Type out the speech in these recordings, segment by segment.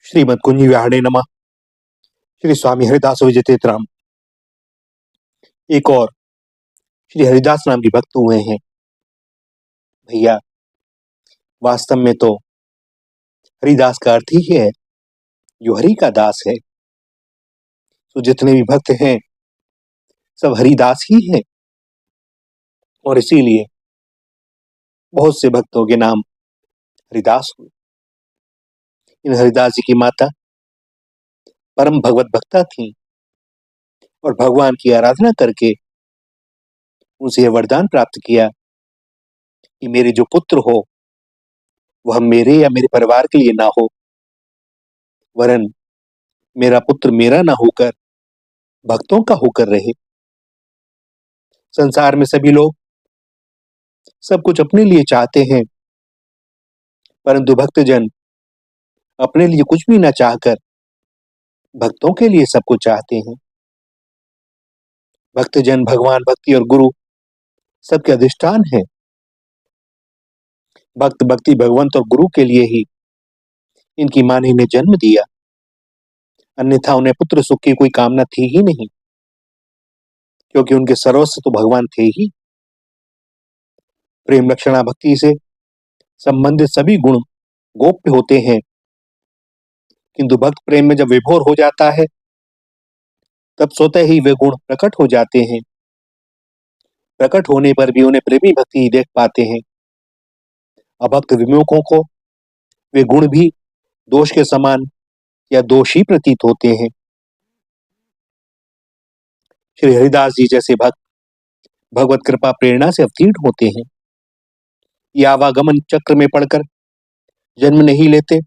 श्रीमद कुंज विहाणे नमः। श्री स्वामी हरिदास विजयतेतराम। एक और श्री हरिदास नाम के भक्त हुए हैं। भैया, वास्तव में तो हरिदास का अर्थ ही है जो हरि का दास है। तो जितने भी भक्त हैं सब हरिदास ही हैं, और इसीलिए बहुत से भक्तों के नाम हरिदास हुए। इन हरिदास जी की माता परम भगवत भक्ता थी और भगवान की आराधना करके उनसे यह वरदान प्राप्त किया कि मेरे जो पुत्र हो वह मेरे या मेरे परिवार के लिए ना हो, वरन मेरा पुत्र मेरा ना होकर भक्तों का होकर रहे। संसार में सभी लोग सब कुछ अपने लिए चाहते हैं, परंतु भक्तजन अपने लिए कुछ भी न चाहकर भक्तों के लिए सब कुछ चाहते हैं। भक्तजन भगवान, भक्ति और गुरु सबके अधिष्ठान है। भक्त भक्ति भगवंत और गुरु के लिए ही इनकी मां ने इन्हें जन्म दिया, अन्यथा उन्हें पुत्र सुख की कोई कामना थी ही नहीं, क्योंकि उनके सर्वस्व तो भगवान थे ही। प्रेम लक्षणा भक्ति से संबंधित सभी गुण गोप्य होते हैं, किंतु भक्त प्रेम में जब विभोर हो जाता है तब स्वतः ही वे गुण प्रकट हो जाते हैं। प्रकट होने पर भी उन्हें प्रेमी भक्ति ही देख पाते हैं। अभक्त विमुखों को वे गुण भी दोष के समान या दोषी प्रतीत होते हैं। श्री हरिदास जी जैसे भक्त भगवत कृपा प्रेरणा से अवतीर्ण होते हैं। ये आवागमन चक्र में पड़कर जन्म नहीं लेते,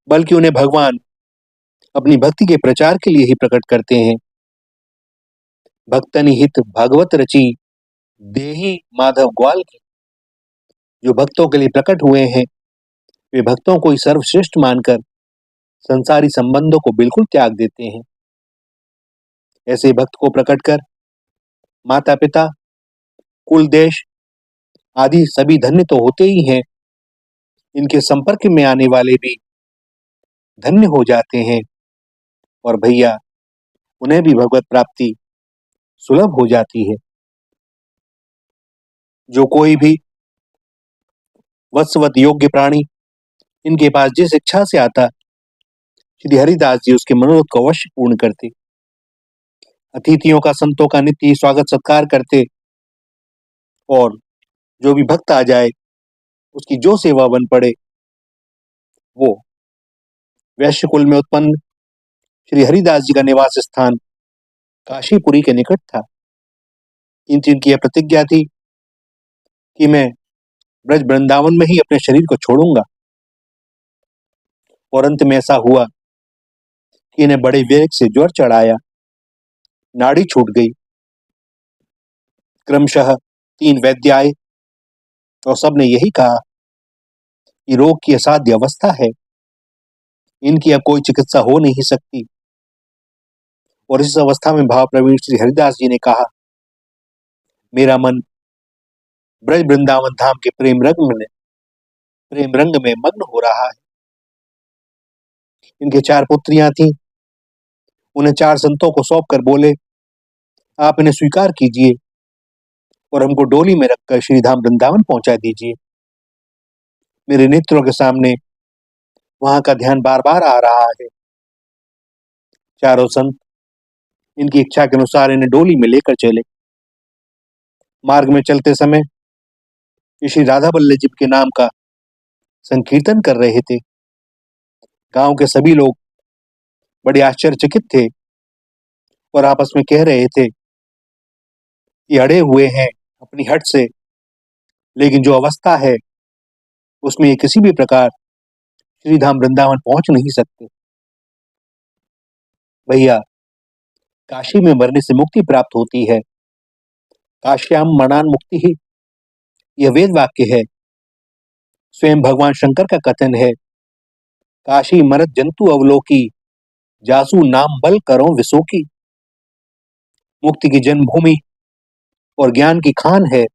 बल्कि उन्हें भगवान अपनी भक्ति के प्रचार के लिए ही प्रकट करते हैं। भक्तनि हित भागवत रची देहि माधव ग्वाल की, जो भक्तों के लिए प्रकट हुए हैं वे भक्तों को ही सर्वश्रेष्ठ मानकर संसारी संबंधों को बिल्कुल त्याग देते हैं। ऐसे भक्त को प्रकट कर माता पिता, कुल, देश आदि सभी धन्य तो होते ही हैं, इनके संपर्क में आने वाले भी धन्य हो जाते हैं, और भैया उन्हें भी भगवत प्राप्ति सुलभ हो जाती है। जो कोई भी वत्सवत योग्य प्राणी इनके पास जिस इच्छा से आता, श्री हरिदास जी उसके मनोरथ को अवश्य पूर्ण करते। अतिथियों का, संतों का नित्य स्वागत सत्कार करते, और जो भी भक्त आ जाए उसकी जो सेवा बन पड़े वो। वैश्य कुल में उत्पन्न श्री हरिदास जी का निवास स्थान काशीपुरी के निकट था। किंतु इनकी यह प्रतिज्ञा थी कि मैं ब्रज वृंदावन में ही अपने शरीर को छोड़ूंगा, और अंत में ऐसा हुआ कि इन्हें बड़े वेग से ज्वर चढ़ाया, नाड़ी छूट गई। क्रमशः 3 वैद्य आए और सबने यही कहा कि रोग की असाध्य अवस्था है, इनकी अब कोई चिकित्सा हो नहीं सकती। और इस अवस्था में भाव प्रवीण श्री हरिदास जी ने कहा, मेरा मन ब्रज वृंदावन धाम के प्रेम रंग में मग्न हो रहा है। इनके 4 पुत्रियां थीं, उन्हें 4 संतों को सौंप कर बोले, आप इन्हें स्वीकार कीजिए और हमको डोली में रखकर श्रीधाम वृंदावन पहुंचा दीजिए। मेरे नेत्रों के सामने वहां का ध्यान बार बार आ रहा है। चारों संत इनकी इच्छा के अनुसार इन्हें डोली में लेकर चले। मार्ग में चलते समय श्री राधा वल्लभ जी के नाम का संकीर्तन कर रहे थे। गांव के सभी लोग बड़े आश्चर्यचकित थे और आपस में कह रहे थे, ये अड़े हुए हैं अपनी हट से, लेकिन जो अवस्था है उसमें ये किसी भी प्रकार श्रीधाम वृंदावन पहुंच नहीं सकते। भैया, काशी में मरने से मुक्ति प्राप्त होती है। काश्याम मरणान मुक्ति ही, यह वेद वाक्य है। स्वयं भगवान शंकर का कथन है, काशी मरत जंतु अवलोकी, जासु नाम बल करो विसोकी। मुक्ति की जन्मभूमि और ज्ञान की खान है,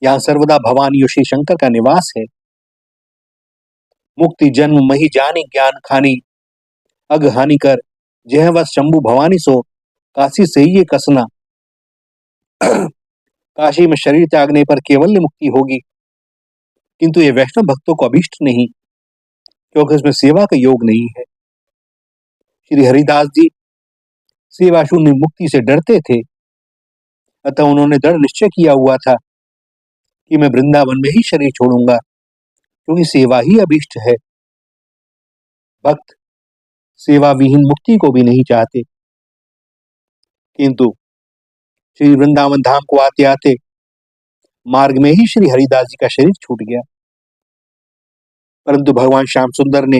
यहाँ सर्वदा भवानी और श्री शंकर का निवास है। मुक्ति जन्म मही जानी ज्ञान खानी, अग हानि कर जह वह शंभु भवानी सो, काशी से ही ये कसना। काशी में शरीर त्यागने पर केवल मुक्ति होगी, किंतु ये वैष्णव भक्तों को अभीष्ट नहीं, क्योंकि इसमें सेवा का योग नहीं है। श्री हरिदास जी सेवा शून्य मुक्ति से डरते थे, अतः उन्होंने दृढ़ निश्चय किया हुआ था कि मैं वृंदावन में ही शरीर छोड़ूंगा, क्योंकि सेवा ही अभीष्ट है। भक्त सेवा विहीन मुक्ति को भी नहीं चाहते, किंतु श्री वृंदावन धाम को आते आते मार्ग में ही श्री हरिदास जी का शरीर छूट गया, परंतु भगवान श्याम सुंदर ने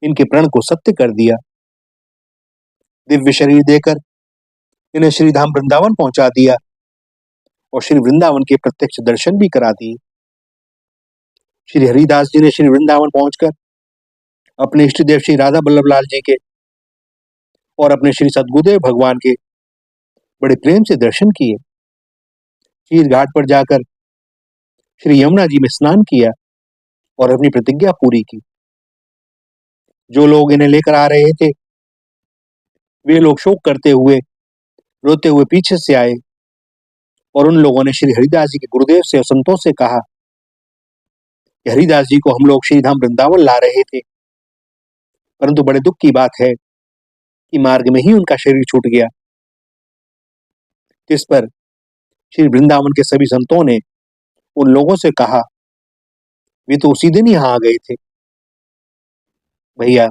इनके प्रण को सत्य कर दिया। दिव्य शरीर देकर इन्हें श्रीधाम वृंदावन पहुंचा दिया और श्री वृंदावन के प्रत्यक्ष दर्शन भी करा दिए। श्री हरिदास जी ने श्री वृंदावन पहुंचकर अपने इष्ट देव श्री राधा बल्लभ लाल जी के और अपने श्री सद्गुरुदेव भगवान के बड़े प्रेम से दर्शन किए। चीर घाट पर जाकर श्री यमुना जी में स्नान किया और अपनी प्रतिज्ञा पूरी की। जो लोग इन्हें लेकर आ रहे थे वे लोग शोक करते हुए रोते हुए पीछे से आए और उन लोगों ने श्री हरिदास जी के गुरुदेव से और संतों से कहा कि हरिदास जी को हम लोग श्रीधाम वृंदावन ला रहे थे, परंतु बड़े दुख की बात है कि मार्ग में ही उनका शरीर छूट गया। इस पर श्री वृंदावन के सभी संतों ने उन लोगों से कहा, वे तो उसी दिन यहाँ आ गए थे। भैया,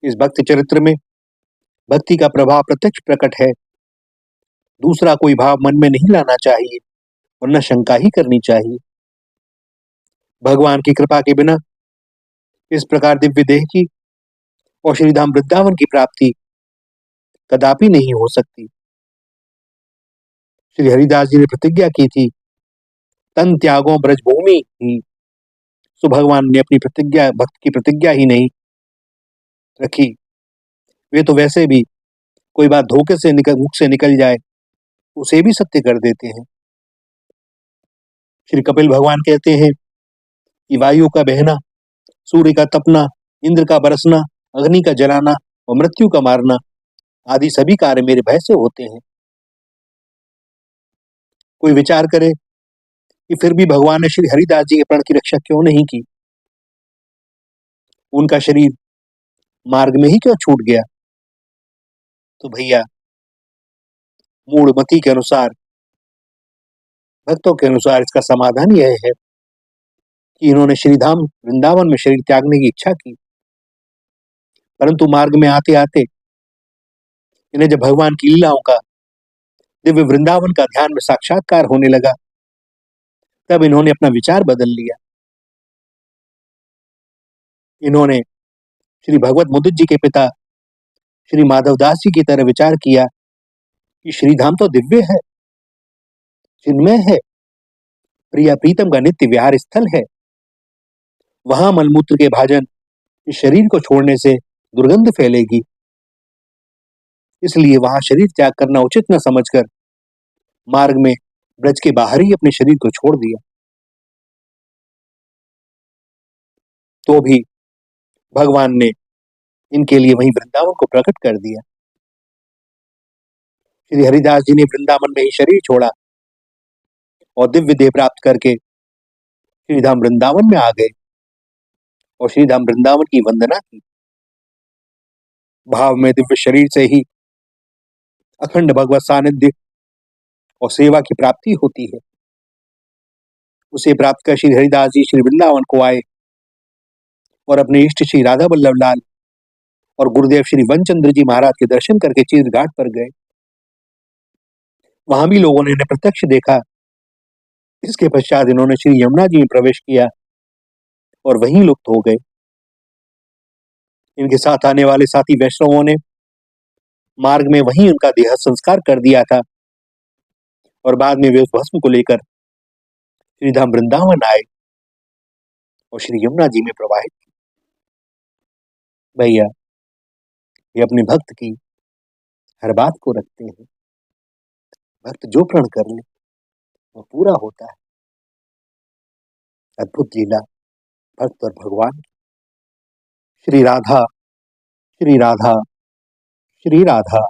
इस भक्त चरित्र में भक्ति का प्रभाव प्रत्यक्ष प्रकट है। दूसरा कोई भाव मन में नहीं लाना चाहिए, वरना शंका ही करनी चाहिए। भगवान की कृपा के बिना इस प्रकार दिव्य देह की और श्रीधाम वृंदावन की प्राप्ति कदापि नहीं हो सकती। श्री हरिदास जी ने प्रतिज्ञा की थी, तन त्यागों ब्रजभूमि ही, सो भगवान ने अपनी प्रतिज्ञा भक्त की प्रतिज्ञा ही नहीं रखी। वे तो वैसे भी कोई बात धोखे से मुख से निकल जाए उसे भी सत्य कर देते हैं। श्री कपिल भगवान कहते हैं कि वायु का बहना, सूर्य का तपना, इंद्र का बरसना, अग्नि का जलाना और मृत्यु का मारना आदि सभी कार्य मेरे भय से होते हैं। कोई विचार करे कि फिर भी भगवान ने श्री हरिदास जी के प्राण की रक्षा क्यों नहीं की, उनका शरीर मार्ग में ही क्यों छूट गया। तो भैया, मूढ़ मति के अनुसार, भक्तों के अनुसार इसका समाधान यह है कि इन्होंने श्रीधाम वृंदावन में शरीर त्यागने की इच्छा की, परंतु मार्ग में आते आते इन्हें जब भगवान की लीलाओं का, दिव्य वृंदावन का ध्यान में साक्षात्कार होने लगा, तब इन्होंने अपना विचार बदल लिया। इन्होंने श्री भगवत मुदित जी के पिता श्री माधवदास जी की तरह विचार किया कि श्रीधाम तो दिव्य है, चिन्मय है, प्रिया प्रीतम का नित्य विहार स्थल है। वहां मलमूत्र के भाजन इस शरीर को छोड़ने से दुर्गंध फैलेगी, इसलिए वहां शरीर त्याग करना उचित न समझकर मार्ग में ब्रज के बाहर ही अपने शरीर को छोड़ दिया। तो भी भगवान ने इनके लिए वहीं वृंदावन को प्रकट कर दिया। श्री हरिदास जी ने वृंदावन में ही शरीर छोड़ा और दिव्य देह प्राप्त करके श्रीधाम वृंदावन में आ गए और श्रीधाम वृंदावन की वंदना की। भाव में दिव्य शरीर से ही अखंड भगवत सानिध्य और सेवा की प्राप्ति होती है। उसे प्राप्त कर श्री हरिदास जी श्री वृंदावन को आए और अपने इष्ट श्री राधा बल्लभ लाल और गुरुदेव श्री वनचंद्र जी महाराज के दर्शन करके चीर घाट पर गए। वहां भी लोगों ने इन्हें प्रत्यक्ष देखा। इसके पश्चात इन्होंने श्री यमुना जी में प्रवेश किया और वहीं लुप्त हो गए। इनके साथ आने वाले साथी वैष्णवों ने मार्ग में वहीं उनका देह संस्कार कर दिया था और बाद में वे उस भस्म को लेकर श्रीधाम वृंदावन आए और श्री यमुना जी में प्रवाहित। भैया, ये अपने भक्त की हर बात को रखते हैं। भक्त जो प्रण कर ले वो पूरा होता है। अद्भुत लीला भक्त और भगवान श्री राधा, श्री राधा, श्री राधा।